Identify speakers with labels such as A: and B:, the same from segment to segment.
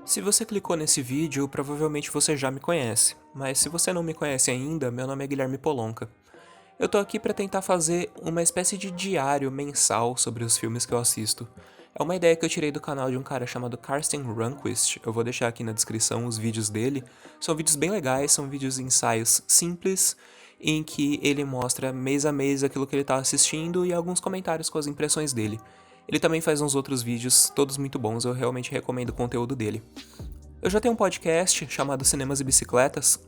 A: Se você clicou nesse vídeo, provavelmente você já me conhece, mas se você não me conhece ainda, meu nome é Guilherme Polonca. Eu tô aqui pra tentar fazer uma espécie de diário mensal sobre os filmes que eu assisto. É uma ideia que eu tirei do canal de um cara chamado Karsten Runquist. Eu vou deixar aqui na descrição os vídeos dele. São vídeos bem legais, são vídeos ensaios simples, em que ele mostra mês a mês aquilo que ele tá assistindo e alguns comentários com as impressões dele. Ele também faz uns outros vídeos, todos muito bons, eu realmente recomendo o conteúdo dele. Eu já tenho um podcast chamado Cinemas e Bicicletas,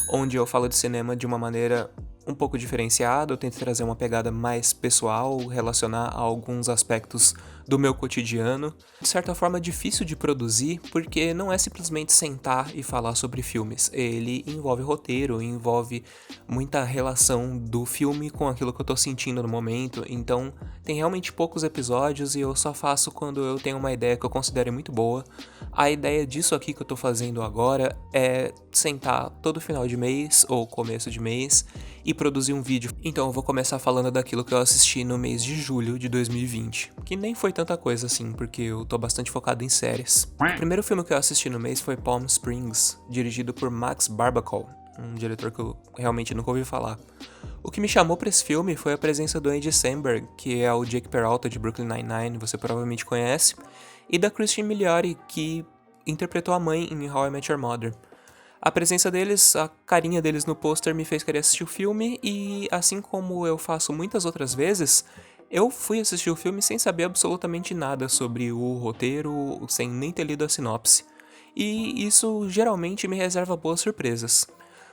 A: onde eu falo de cinema de uma maneira um pouco diferenciada, eu tento trazer uma pegada mais pessoal, relacionar a alguns aspectos do meu cotidiano. De certa forma, difícil de produzir, porque não é simplesmente sentar e falar sobre filmes. Ele envolve roteiro, envolve muita relação do filme com aquilo que eu tô sentindo no momento, então tem realmente poucos episódios e eu só faço quando eu tenho uma ideia que eu considero muito boa. A ideia disso aqui que eu tô fazendo agora é sentar todo final de mês ou começo de mês e produzir um vídeo. Então eu vou começar falando daquilo que eu assisti no mês de julho de 2020, que nem foi tanta coisa assim, porque eu tô bastante focado em séries. O primeiro filme que eu assisti no mês foi Palm Springs, dirigido por Max Barbacol, um diretor que eu realmente nunca ouvi falar. O que me chamou pra esse filme foi a presença do Andy Samberg, que é o Jake Peralta de Brooklyn Nine-Nine, você provavelmente conhece, e da Christine Milioti, que interpretou a mãe em How I Met Your Mother. A presença deles, a carinha deles no pôster me fez querer assistir o filme e, assim como eu faço muitas outras vezes, eu fui assistir o filme sem saber absolutamente nada sobre o roteiro, sem nem ter lido a sinopse. E isso geralmente me reserva boas surpresas.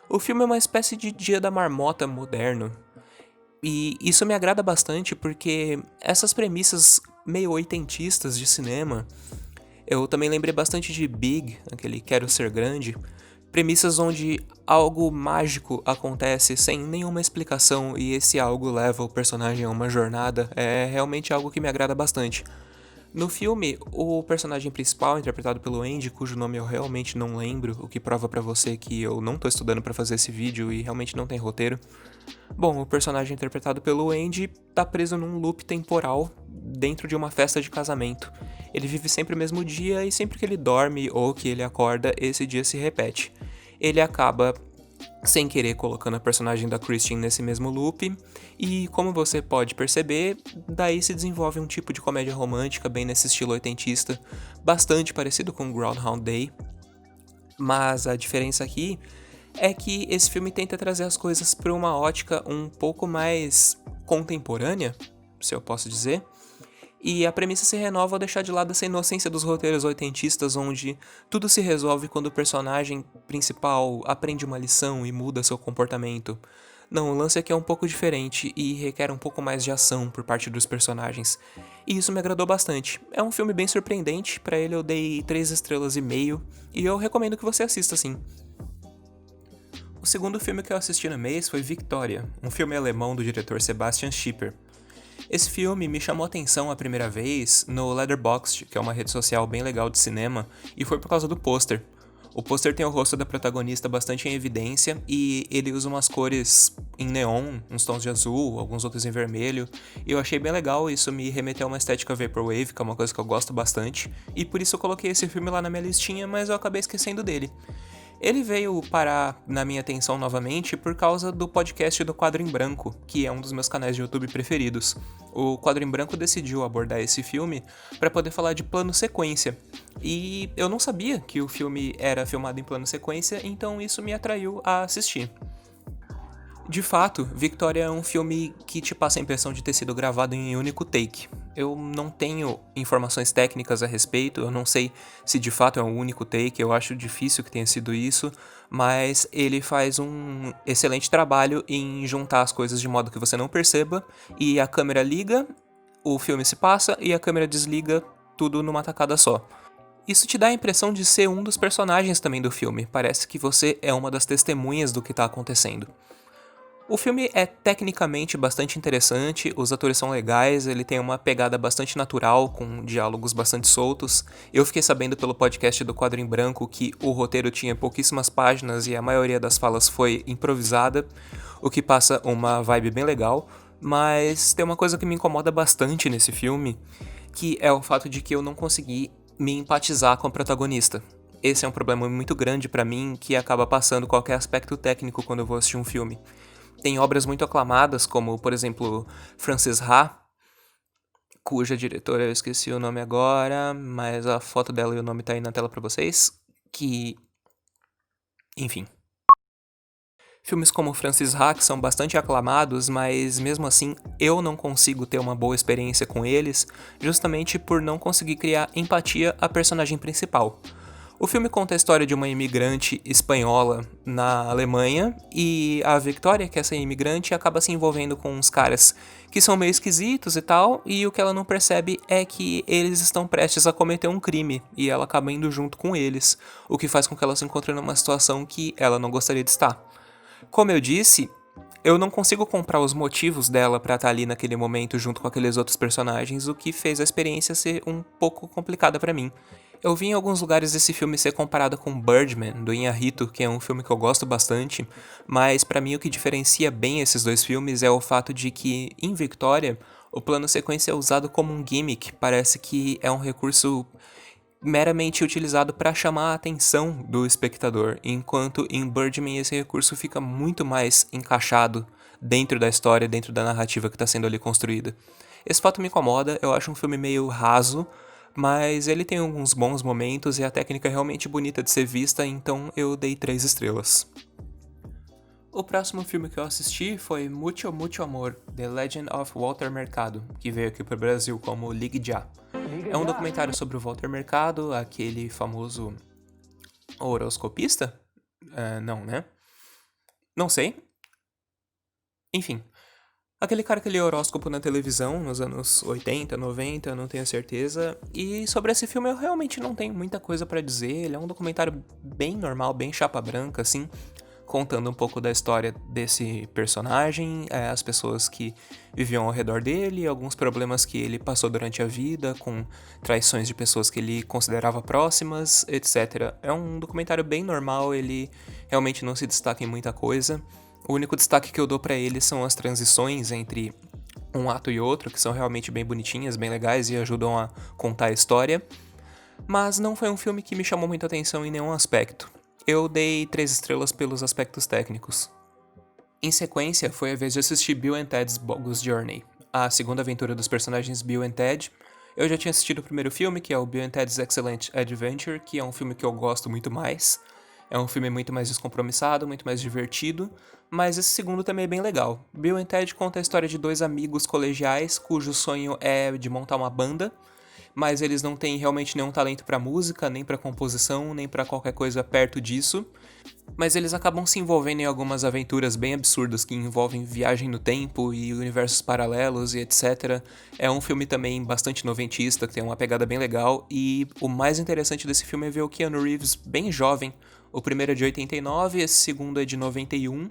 A: O filme é uma espécie de Dia da Marmota moderno, e isso me agrada bastante porque essas premissas meio oitentistas de cinema, eu também lembrei bastante de Big, aquele Quero Ser Grande, premissas onde algo mágico acontece sem nenhuma explicação e esse algo leva o personagem a uma jornada, é realmente algo que me agrada bastante. No filme, o personagem principal, interpretado pelo Andy, cujo nome eu realmente não lembro, o que prova pra você que eu não tô estudando pra fazer esse vídeo e realmente não tem roteiro. Bom, o personagem interpretado pelo Andy tá preso num loop temporal dentro de uma festa de casamento. Ele vive sempre o mesmo dia e sempre que ele dorme ou que ele acorda, esse dia se repete. Ele acaba sem querer colocando a personagem da Christian nesse mesmo loop, e como você pode perceber, daí se desenvolve um tipo de comédia romântica bem nesse estilo oitentista, bastante parecido com Groundhog Day, mas a diferença aqui é que esse filme tenta trazer as coisas para uma ótica um pouco mais contemporânea, se eu posso dizer, e a premissa se renova ao deixar de lado essa inocência dos roteiros oitentistas, onde tudo se resolve quando o personagem principal aprende uma lição e muda seu comportamento. Não, o lance aqui é um pouco diferente e requer um pouco mais de ação por parte dos personagens. E isso me agradou bastante. É um filme bem surpreendente, pra ele eu dei 3 estrelas e meio, e eu recomendo que você assista sim. O segundo filme que eu assisti no mês foi Victoria, um filme alemão do diretor Sebastian Schipper. Esse filme me chamou a atenção a primeira vez no Letterboxd, que é uma rede social bem legal de cinema, e foi por causa do pôster. O pôster tem o rosto da protagonista bastante em evidência e ele usa umas cores em neon, uns tons de azul, alguns outros em vermelho, e eu achei bem legal, isso me remeteu a uma estética vaporwave, que é uma coisa que eu gosto bastante, e por isso eu coloquei esse filme lá na minha listinha, mas eu acabei esquecendo dele. Ele veio parar na minha atenção novamente por causa do podcast do Quadro em Branco, que é um dos meus canais de YouTube preferidos. O Quadro em Branco decidiu abordar esse filme para poder falar de plano sequência. E eu não sabia que o filme era filmado em plano sequência, então isso me atraiu a assistir. De fato, Victoria é um filme que te passa a impressão de ter sido gravado em um único take. Eu não tenho informações técnicas a respeito, eu não sei se de fato é um único take, eu acho difícil que tenha sido isso, mas ele faz um excelente trabalho em juntar as coisas de modo que você não perceba, e a câmera liga, o filme se passa e a câmera desliga, tudo numa tacada só. Isso te dá a impressão de ser um dos personagens também do filme, parece que você é uma das testemunhas do que está acontecendo. O filme é tecnicamente bastante interessante, os atores são legais, ele tem uma pegada bastante natural, com diálogos bastante soltos. Eu fiquei sabendo pelo podcast do Quadro em Branco que o roteiro tinha pouquíssimas páginas e a maioria das falas foi improvisada, o que passa uma vibe bem legal, mas tem uma coisa que me incomoda bastante nesse filme, que é o fato de que eu não consegui me empatizar com a protagonista. esse é um problema muito grande pra mim que acaba passando qualquer aspecto técnico quando eu vou assistir um filme. Tem obras muito aclamadas, como, por exemplo, Frances Ha, cuja diretora eu esqueci o nome agora, mas a foto dela e o nome tá aí na tela pra vocês, que... enfim. Filmes como Frances Ha, que são bastante aclamados, mas mesmo assim eu não consigo ter uma boa experiência com eles, justamente por não conseguir criar empatia à personagem principal. O filme conta a história de uma imigrante espanhola na Alemanha e a Victoria, que é essa imigrante, acaba se envolvendo com uns caras que são meio esquisitos e tal, e o que ela não percebe é que eles estão prestes a cometer um crime e ela acaba indo junto com eles, o que faz com que ela se encontre numa situação que ela não gostaria de estar. Como eu disse, eu não consigo comprar os motivos dela pra estar ali naquele momento junto com aqueles outros personagens, o que fez a experiência ser um pouco complicada pra mim. Eu vi em alguns lugares esse filme ser comparado com Birdman, do Inharito, que é um filme que eu gosto bastante, mas pra mim o que diferencia bem esses dois filmes é o fato de que, em Victoria, o plano sequência é usado como um gimmick, parece que é um recurso meramente utilizado para chamar a atenção do espectador, enquanto em Birdman esse recurso fica muito mais encaixado dentro da história, dentro da narrativa que está sendo ali construída. Esse fato me incomoda, eu acho um filme meio raso, mas ele tem alguns bons momentos e a técnica é realmente bonita de ser vista, então eu dei 3 estrelas. O próximo filme que eu assisti foi Mucho Mucho Amor, The Legend of Walter Mercado, que veio aqui para o Brasil como Ligue Já. É um documentário sobre o Walter Mercado, aquele famoso horoscopista? Não, né? Não sei. Enfim, aquele cara que lia horóscopo na televisão nos anos 80, 90, não tenho certeza. E sobre esse filme eu realmente não tenho muita coisa pra dizer. Ele é um documentário bem normal, bem chapa branca, assim, contando um pouco da história desse personagem, as pessoas que viviam ao redor dele, alguns problemas que ele passou durante a vida, com traições de pessoas que ele considerava próximas, etc. É um documentário bem normal, ele realmente não se destaca em muita coisa. O único destaque que eu dou pra ele são as transições entre um ato e outro, que são realmente bem bonitinhas, bem legais e ajudam a contar a história. Mas não foi um filme que me chamou muita atenção em nenhum aspecto. Eu dei 3 estrelas pelos aspectos técnicos. Em sequência, foi a vez de assistir Bill and Ted's Bogus Journey, a segunda aventura dos personagens Bill and Ted. Eu já tinha assistido o primeiro filme, que é o Bill and Ted's Excellent Adventure, que é um filme que eu gosto muito mais. É um filme muito mais descompromissado, muito mais divertido, mas esse segundo também é bem legal. Bill and Ted conta a história de dois amigos colegiais cujo sonho é de montar uma banda, mas eles não têm realmente nenhum talento pra música, nem pra composição, nem pra qualquer coisa perto disso. Mas eles acabam se envolvendo em algumas aventuras bem absurdas que envolvem viagem no tempo e universos paralelos e etc. É um filme também bastante noventista, que tem uma pegada bem legal, e o mais interessante desse filme é ver o Keanu Reeves bem jovem. O primeiro é de 89, esse segundo é de 91,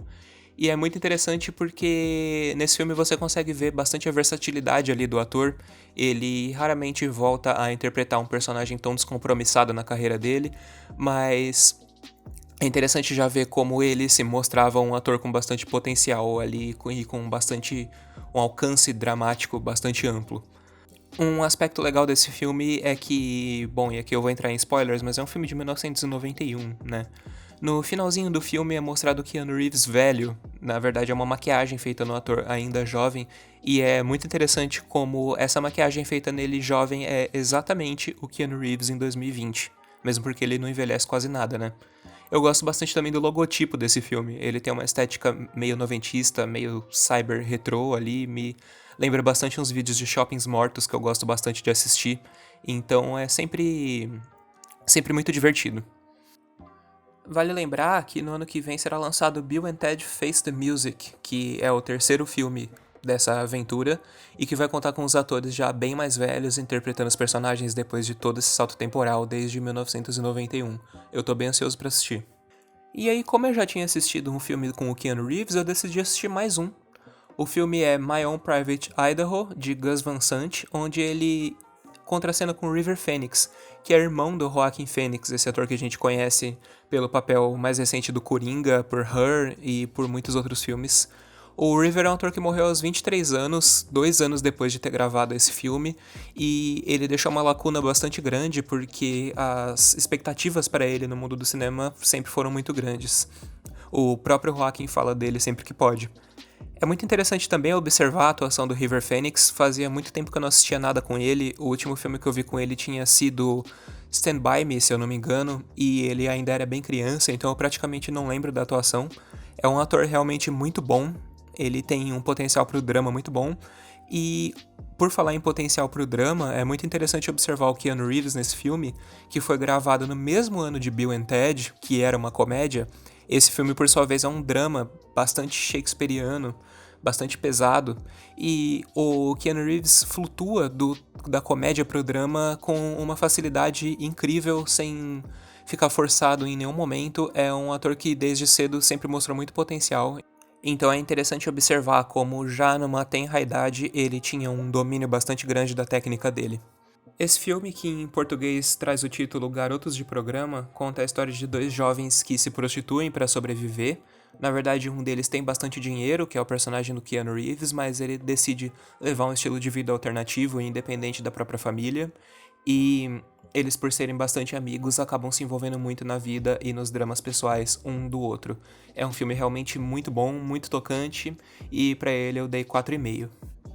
A: e é muito interessante porque nesse filme você consegue ver bastante a versatilidade ali do ator. Ele raramente volta a interpretar um personagem tão descompromissado na carreira dele, mas é interessante já ver como ele se mostrava um ator com bastante potencial ali e com bastante um alcance dramático bastante amplo. Um aspecto legal desse filme é que, bom, e aqui eu vou entrar em spoilers, mas é um filme de 1991, né? No finalzinho do filme é mostrado o Keanu Reeves velho, na verdade é uma maquiagem feita no ator ainda jovem, e é muito interessante como essa maquiagem feita nele jovem é exatamente o Keanu Reeves em 2020, mesmo porque ele não envelhece quase nada, né? Eu gosto bastante também do logotipo desse filme, ele tem uma estética meio noventista, meio cyber retrô ali, me lembra bastante uns vídeos de shoppings mortos que eu gosto bastante de assistir, então é sempre muito divertido. Vale lembrar que no ano que vem será lançado Bill and Ted Face the Music, que é o terceiro filme dessa aventura e que vai contar com os atores já bem mais velhos interpretando os personagens depois de todo esse salto temporal desde 1991. Eu tô bem ansioso pra assistir. E aí, como eu já tinha assistido um filme com o Keanu Reeves, eu decidi assistir mais um. O filme é My Own Private Idaho, de Gus Van Sant, onde ele contracena com River Phoenix, que é irmão do Joaquin Phoenix, esse ator que a gente conhece pelo papel mais recente do Coringa, por Her e por muitos outros filmes. O River é um ator que morreu aos 23 anos, 2 anos depois de ter gravado esse filme, e ele deixou uma lacuna bastante grande porque as expectativas para ele no mundo do cinema sempre foram muito grandes. O próprio Joaquin fala dele sempre que pode. É muito interessante também observar a atuação do River Phoenix. Fazia muito tempo que eu não assistia nada com ele. O último filme que eu vi com ele tinha sido Stand By Me, se eu não me engano, e ele ainda era bem criança, então eu praticamente não lembro da atuação. É um ator realmente muito bom, ele tem um potencial pro drama muito bom, e por falar em potencial pro drama, é muito interessante observar o Keanu Reeves nesse filme, que foi gravado no mesmo ano de Bill and Ted, que era uma comédia. Esse filme, por sua vez, é um drama bastante shakespeariano, bastante pesado, e o Keanu Reeves flutua da comédia pro drama com uma facilidade incrível, sem ficar forçado em nenhum momento. É um ator que desde cedo sempre mostrou muito potencial, então é interessante observar como já numa tenra idade ele tinha um domínio bastante grande da técnica dele. Esse filme, que em português traz o título Garotos de Programa, conta a história de dois jovens que se prostituem para sobreviver. Na verdade, um deles tem bastante dinheiro, que é o personagem do Keanu Reeves, mas ele decide levar um estilo de vida alternativo e independente da própria família. E eles, por serem bastante amigos, acabam se envolvendo muito na vida e nos dramas pessoais um do outro. É um filme realmente muito bom, muito tocante, e pra ele eu dei 4,5.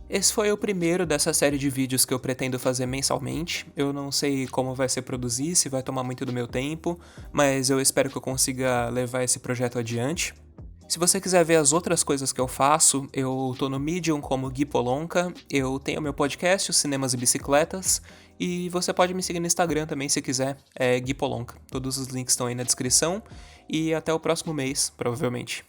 A: Esse foi o primeiro dessa série de vídeos que eu pretendo fazer mensalmente. Eu não sei como vai ser produzir, se vai tomar muito do meu tempo, mas eu espero que eu consiga levar esse projeto adiante. Se você quiser ver as outras coisas que eu faço, eu tô no Medium como Gui Polonca, eu tenho meu podcast, os Cinemas e Bicicletas, e você pode me seguir no Instagram também se quiser, é Gui Polonca. Todos os links estão aí na descrição, e até o próximo mês, provavelmente.